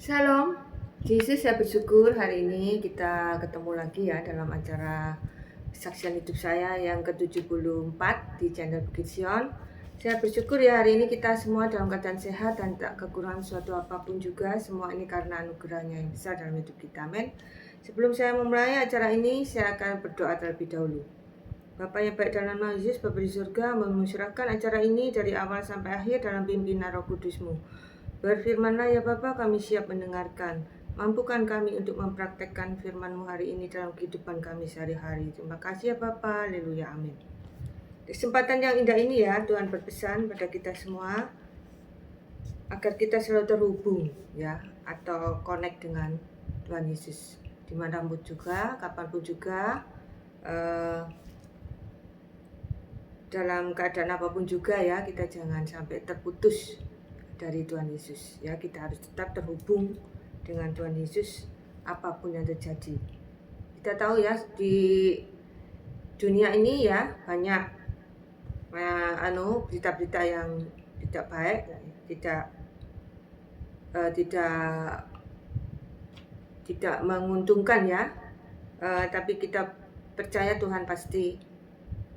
Shalom, Jesus, saya bersyukur hari ini kita ketemu lagi ya dalam acara kesaksian hidup saya yang ke-74 di channel Bukit Sion. Saya bersyukur ya hari ini kita semua dalam keadaan sehat dan tak kekurangan suatu apapun juga. Semua ini karena anugerahnya yang besar dalam hidup kita, amin. Sebelum saya memulai acara ini, saya akan berdoa terlebih dahulu. Bapa yang baik dalam nama Yesus, Bapa di surga, menyerahkan acara ini dari awal sampai akhir dalam pimpinan Roh Kudus-Mu. Berfirmanlah ya Bapa, kami siap mendengarkan. Mampukan kami untuk mempraktekkan firman-Mu hari ini dalam kehidupan kami sehari-hari. Terima kasih ya Bapa, haleluya, amin. Kesempatan yang indah ini ya, Tuhan berpesan pada kita semua agar kita selalu terhubung ya, atau connect dengan Tuhan Yesus. Dimanapun juga, kapanpun juga, dalam keadaan apapun juga ya, kita jangan sampai terputus dari Tuhan Yesus ya. Kita harus tetap terhubung dengan Tuhan Yesus apapun yang terjadi. Kita tahu ya di dunia ini ya banyak berita-berita yang tidak baik, tidak menguntungkan ya. Tapi kita percaya Tuhan pasti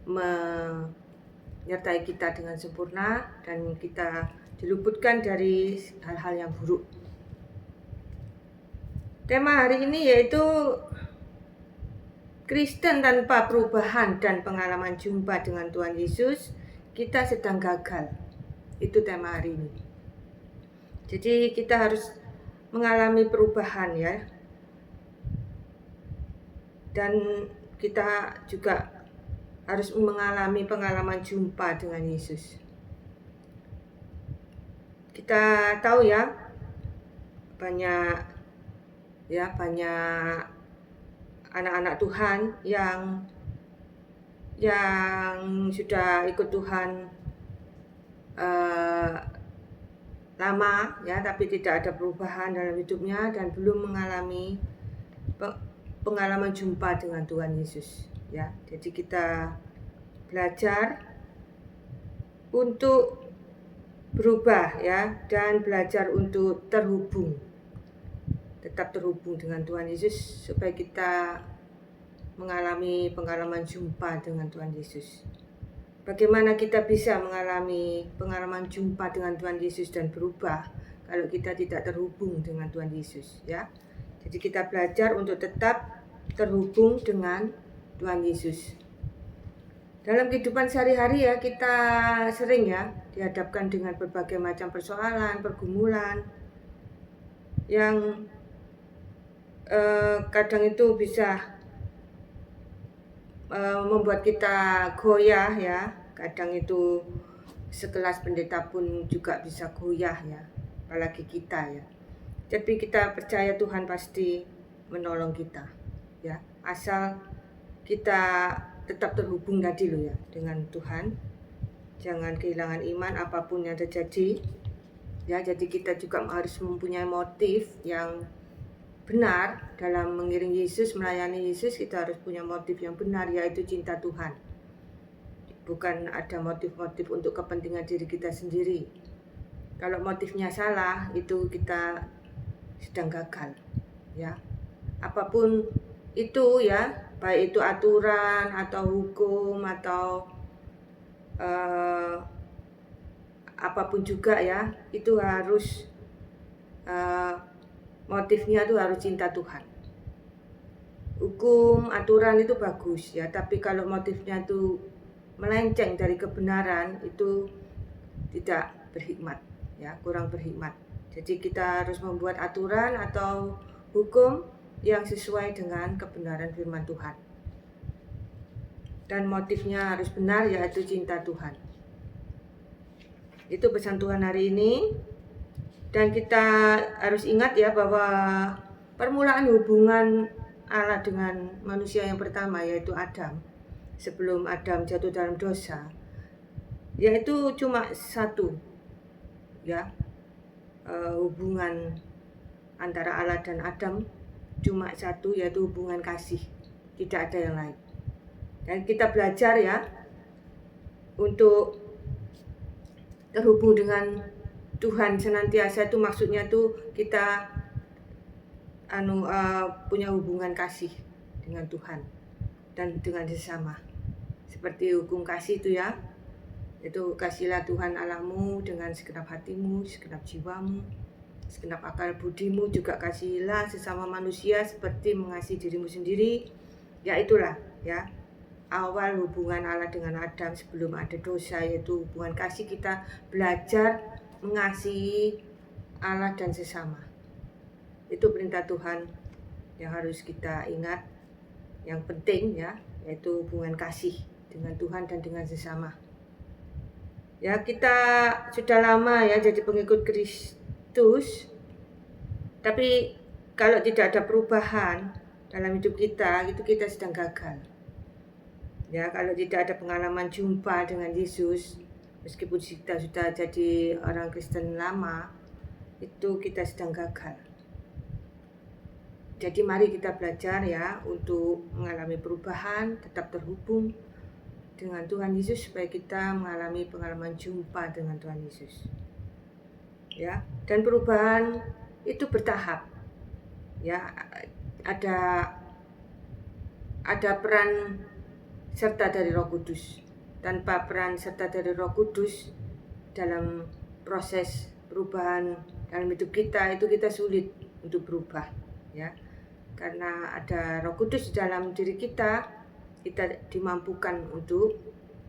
menyertai kita dengan sempurna dan kita diluputkan dari hal-hal yang buruk. Tema hari ini yaitu Kristen tanpa perubahan dan pengalaman jumpa dengan Tuhan Yesus, kita sedang gagal. Itu tema hari ini. Jadi kita harus mengalami perubahan ya. Dan kita juga harus mengalami pengalaman jumpa dengan Yesus. Kita tahu ya, banyak anak-anak Tuhan yang sudah ikut Tuhan lama ya, tapi tidak ada perubahan dalam hidupnya dan belum mengalami pengalaman jumpa dengan Tuhan Yesus ya. Jadi kita belajar untuk berubah ya, dan belajar untuk tetap terhubung dengan Tuhan Yesus supaya kita mengalami pengalaman jumpa dengan Tuhan Yesus. Bagaimana kita bisa mengalami pengalaman jumpa dengan Tuhan Yesus dan berubah kalau kita tidak terhubung dengan Tuhan Yesus ya. Jadi kita belajar untuk tetap terhubung dengan Tuhan Yesus. Dalam kehidupan sehari-hari ya, kita sering ya dihadapkan dengan berbagai macam persoalan, pergumulan yang kadang itu bisa membuat kita goyah ya. Kadang itu sekelas pendeta pun juga bisa goyah ya, apalagi kita ya. Tapi kita percaya Tuhan pasti menolong kita ya, asal kita tetap terhubung tadi loh ya dengan Tuhan. Jangan kehilangan iman apapun yang terjadi ya. Jadi kita juga harus mempunyai motif yang benar dalam mengiring Yesus, melayani Yesus. Kita harus punya motif yang benar, yaitu cinta Tuhan. Bukan ada motif-motif untuk kepentingan diri kita sendiri. Kalau motifnya salah, itu kita sedang gagal ya. Apapun itu ya, baik itu aturan atau hukum atau apapun juga ya, itu harus motifnya itu harus cinta Tuhan. Hukum, aturan itu bagus ya, tapi kalau motifnya itu melenceng dari kebenaran, itu tidak berhikmat ya, kurang berhikmat. Jadi kita harus membuat aturan atau hukum yang sesuai dengan kebenaran firman Tuhan. Dan motifnya harus benar, yaitu cinta Tuhan. Itu pesan Tuhan hari ini. Dan kita harus ingat ya bahwa permulaan hubungan Allah dengan manusia yang pertama, yaitu Adam, sebelum Adam jatuh dalam dosa, yaitu cuma satu ya, hubungan antara Allah dan Adam cuma satu, yaitu hubungan kasih, tidak ada yang lain. Dan kita belajar ya untuk terhubung dengan Tuhan senantiasa, itu maksudnya tuh kita punya hubungan kasih dengan Tuhan dan dengan sesama. Seperti hukum kasih itu ya, itu kasihlah Tuhan Allahmu dengan segenap hatimu, segenap jiwamu, segenap akal budimu, juga kasihilah sesama manusia seperti mengasihi dirimu sendiri. Ya itulah ya, awal hubungan Allah dengan Adam sebelum ada dosa, yaitu hubungan kasih. Kita belajar mengasihi Allah dan sesama. Itu perintah Tuhan yang harus kita ingat, yang penting ya, yaitu hubungan kasih dengan Tuhan dan dengan sesama. Ya, kita sudah lama ya jadi pengikut Kristus, tapi kalau tidak ada perubahan dalam hidup kita, itu kita sedang gagal. Ya, kalau tidak ada pengalaman jumpa dengan Yesus, meskipun kita sudah jadi orang Kristen lama, itu kita sedang gagal. Jadi mari kita belajar ya untuk mengalami perubahan, tetap terhubung dengan Tuhan Yesus supaya kita mengalami pengalaman jumpa dengan Tuhan Yesus. Ya, dan perubahan itu bertahap. Ya, ada peran serta dari Roh Kudus. Tanpa peran serta dari Roh Kudus dalam proses perubahan dalam hidup kita, itu kita sulit untuk berubah ya. Karena ada Roh Kudus di dalam diri kita dimampukan untuk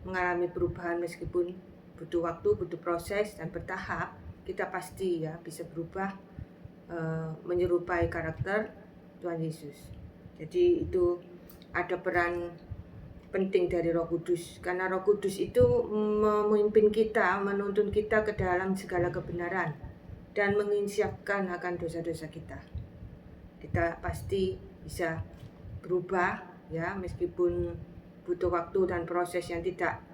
mengalami perubahan meskipun butuh waktu, butuh proses dan bertahap. Kita pasti ya bisa berubah menyerupai karakter Tuhan Yesus. Jadi itu ada peran penting dari Roh Kudus, karena Roh Kudus itu memimpin kita, menuntun kita ke dalam segala kebenaran dan menginsyafkan akan dosa-dosa kita. Kita pasti bisa berubah ya, meskipun butuh waktu dan proses yang tidak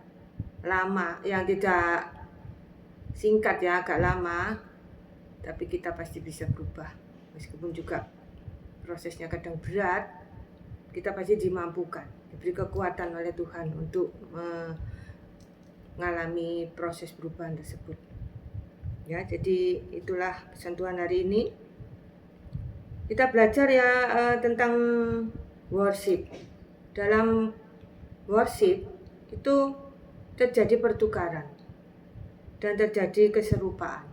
lama, yang tidak singkat ya, agak lama, tapi kita pasti bisa berubah. Meskipun juga prosesnya kadang berat, kita pasti dimampukan, diberi kekuatan oleh Tuhan untuk mengalami proses perubahan tersebut. Ya, jadi itulah pesan Tuhan hari ini. Kita belajar ya tentang worship. Dalam worship itu terjadi pertukaran dan terjadi keserupaan.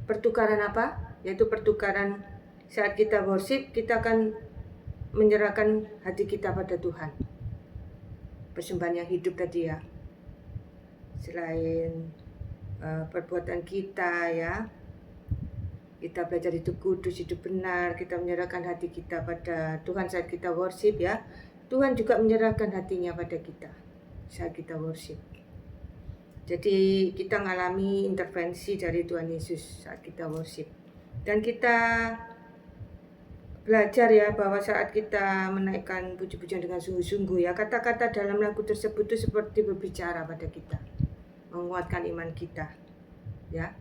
Pertukaran apa? Yaitu pertukaran saat kita worship, kita akan menyerahkan hati kita pada Tuhan. Persembahan yang hidup tadi ya. Selain perbuatan kita ya, kita belajar hidup kudus, hidup benar, kita menyerahkan hati kita pada Tuhan saat kita worship ya. Tuhan juga menyerahkan hatinya pada kita saat kita worship. Jadi kita mengalami intervensi dari Tuhan Yesus saat kita worship. Dan kita belajar ya bahwa saat kita menaikkan puji-pujian dengan sungguh-sungguh ya, kata-kata dalam lagu tersebut itu seperti berbicara pada kita, menguatkan iman kita ya.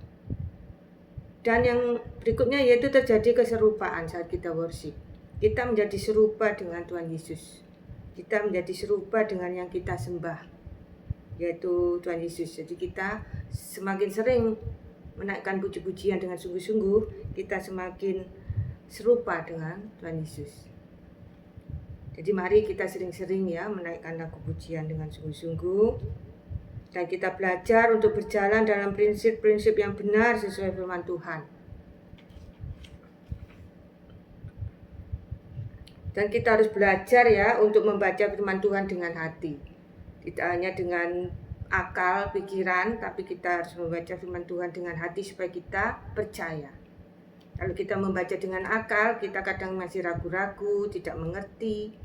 Dan yang berikutnya yaitu terjadi keserupaan saat kita worship. Kita menjadi serupa dengan Tuhan Yesus. Kita menjadi serupa dengan yang kita sembah, yaitu Tuhan Yesus. Jadi kita semakin sering menaikkan puji-pujian dengan sungguh-sungguh, kita semakin serupa dengan Tuhan Yesus. Jadi mari kita sering-sering ya menaikkan lagu pujian dengan sungguh-sungguh, dan kita belajar untuk berjalan dalam prinsip-prinsip yang benar sesuai firman Tuhan. Dan kita harus belajar ya untuk membaca firman Tuhan dengan hati. Tidak hanya dengan akal, pikiran, tapi kita harus membaca firman Tuhan dengan hati supaya kita percaya. Kalau kita membaca dengan akal, kita kadang masih ragu-ragu, tidak mengerti,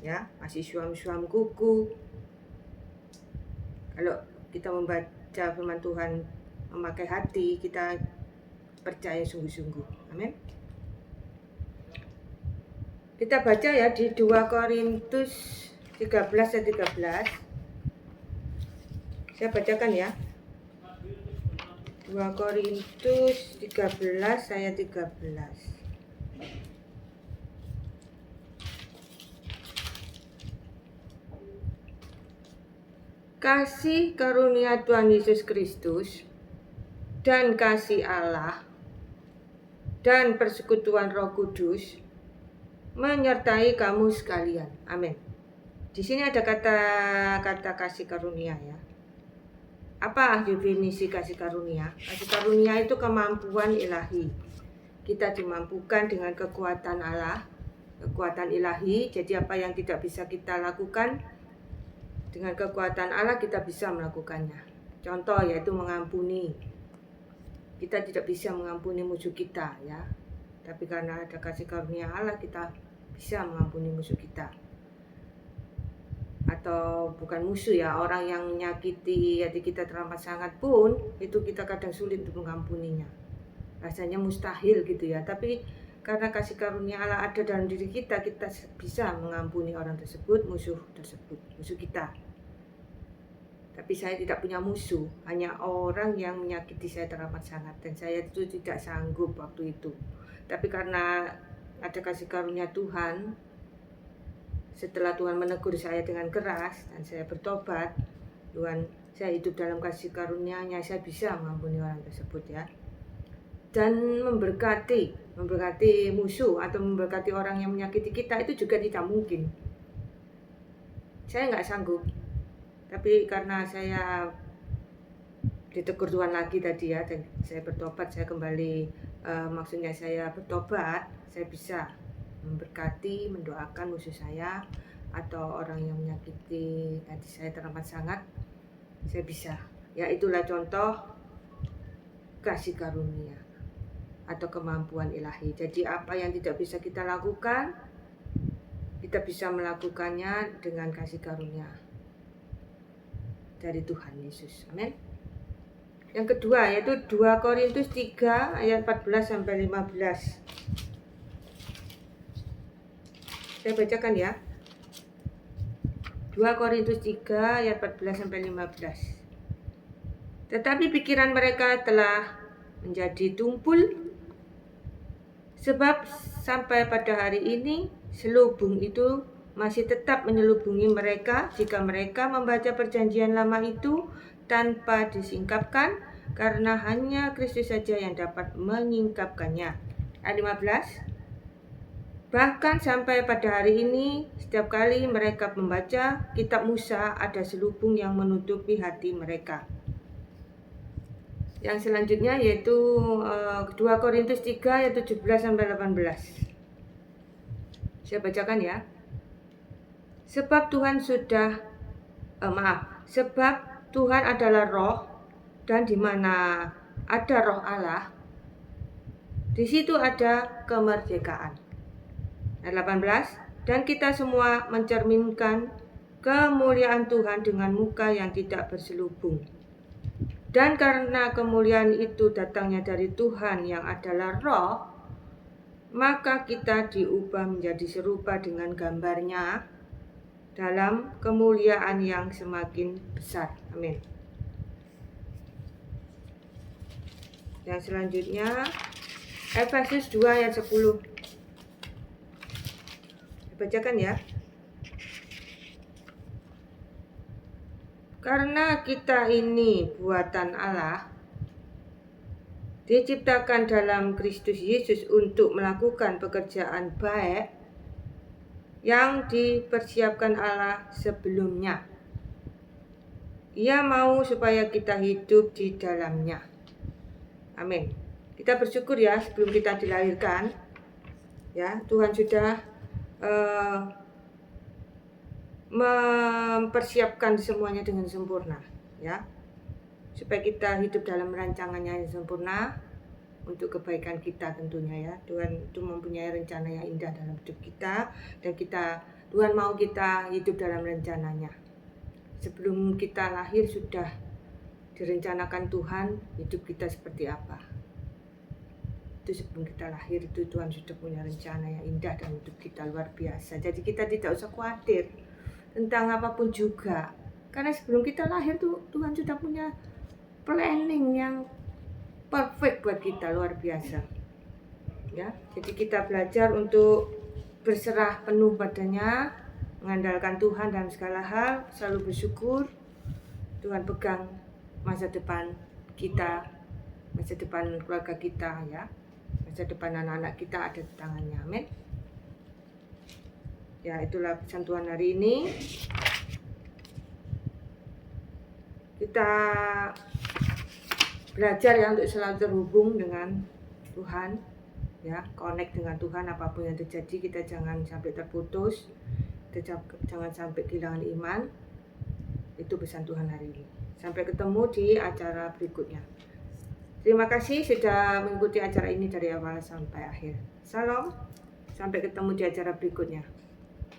ya, masih suam-suam kuku. Kalau kita membaca firman Tuhan memakai hati, kita percaya sungguh-sungguh. Amin. Kita baca ya di 2 Korintus 13 ayat 13. Saya bacakan ya. 2 Korintus 13 ayat 13. Kasih karunia Tuhan Yesus Kristus dan kasih Allah dan persekutuan Roh Kudus menyertai kamu sekalian. Amin. Di sini ada kata kasih karunia ya. Apa definisi kasih karunia? Kasih karunia itu kemampuan ilahi. Kita dimampukan dengan kekuatan Allah, kekuatan ilahi. Jadi apa yang tidak bisa kita lakukan, dengan kekuatan Allah kita bisa melakukannya. Contoh yaitu mengampuni. Kita tidak bisa mengampuni musuh kita ya. Tapi karena ada kasih karunia Allah kita bisa mengampuni musuh kita. Atau bukan musuh ya, orang yang menyakiti hati kita teramat sangat pun itu kita kadang sulit untuk mengampuninya. Rasanya mustahil gitu ya. Tapi karena kasih karunia Allah ada dalam diri kita, kita bisa mengampuni orang tersebut, musuh kita. Tapi saya tidak punya musuh, hanya orang yang menyakiti saya teramat sangat. Dan saya itu tidak sanggup waktu itu. Tapi karena ada kasih karunia Tuhan, setelah Tuhan menegur saya dengan keras dan saya bertobat, saya hidup dalam kasih karunia-Nya, saya bisa mengampuni orang tersebut ya. Dan memberkati musuh atau memberkati orang yang menyakiti kita itu juga tidak mungkin. Saya nggak sanggup. Tapi karena saya ditegur Tuhan lagi tadi ya, dan saya bertobat, saya kembali, maksudnya saya bertobat, saya bisa memberkati, mendoakan musuh saya atau orang yang menyakiti hati saya teramat sangat, saya bisa. Ya itulah contoh kasih karunia atau kemampuan ilahi. Jadi apa yang tidak bisa kita lakukan, kita bisa melakukannya dengan kasih karunia dari Tuhan Yesus. Amin. Yang kedua yaitu 2 Korintus 3 ayat 14 sampai 15. Saya bacakan ya. 2 Korintus 3 ayat 14 sampai 15. Tetapi pikiran mereka telah menjadi tumpul, sebab sampai pada hari ini selubung itu masih tetap menyelubungi mereka jika mereka membaca perjanjian lama itu tanpa disingkapkan, karena hanya Kristus saja yang dapat menyingkapkannya. Ayat 15. Bahkan sampai pada hari ini, setiap kali mereka membaca kitab Musa, ada selubung yang menutupi hati mereka. Yang selanjutnya yaitu 2 Korintus 3 ayat 17 sampai 18. Saya bacakan ya. Sebab Tuhan adalah roh, dan di mana ada roh Allah, di situ ada kemerdekaan. Ayat 18. Dan kita semua mencerminkan kemuliaan Tuhan dengan muka yang tidak berselubung. Dan karena kemuliaan itu datangnya dari Tuhan yang adalah roh, maka kita diubah menjadi serupa dengan gambarnya dalam kemuliaan yang semakin besar. Amin. Yang selanjutnya Efesus 2 ayat 10. Bacakan ya. Karena kita ini buatan Allah, diciptakan dalam Kristus Yesus untuk melakukan pekerjaan baik yang dipersiapkan Allah sebelumnya. Ia mau supaya kita hidup di dalamnya. Amin. Kita bersyukur ya, sebelum kita dilahirkan, ya Tuhan sudah mempersiapkan semuanya dengan sempurna, ya, supaya kita hidup dalam rancangannya yang sempurna untuk kebaikan kita tentunya ya. Tuhan itu mempunyai rencana yang indah dalam hidup kita, dan Tuhan mau kita hidup dalam rencananya. Sebelum kita lahir sudah direncanakan Tuhan hidup kita seperti apa. Itu sebelum kita lahir itu Tuhan sudah punya rencana yang indah dalam hidup kita, luar biasa. Jadi kita tidak usah khawatir tentang apapun juga, karena sebelum kita lahir tuh Tuhan sudah punya planning yang perfect buat kita, luar biasa. Ya, jadi kita belajar untuk berserah penuh padanya, mengandalkan Tuhan dalam segala hal, selalu bersyukur. Tuhan pegang masa depan kita, masa depan keluarga kita ya, masa depan anak-anak kita ada di tangannya. Amin. Ya, itulah pesan Tuhan hari ini. Kita belajar ya untuk selalu terhubung dengan Tuhan, ya, connect dengan Tuhan. Apapun yang terjadi, kita jangan sampai terputus, kita jangan sampai kehilangan iman. Itu pesan Tuhan hari ini. Sampai ketemu di acara berikutnya. Terima kasih sudah mengikuti acara ini dari awal sampai akhir. Salam, sampai ketemu di acara berikutnya.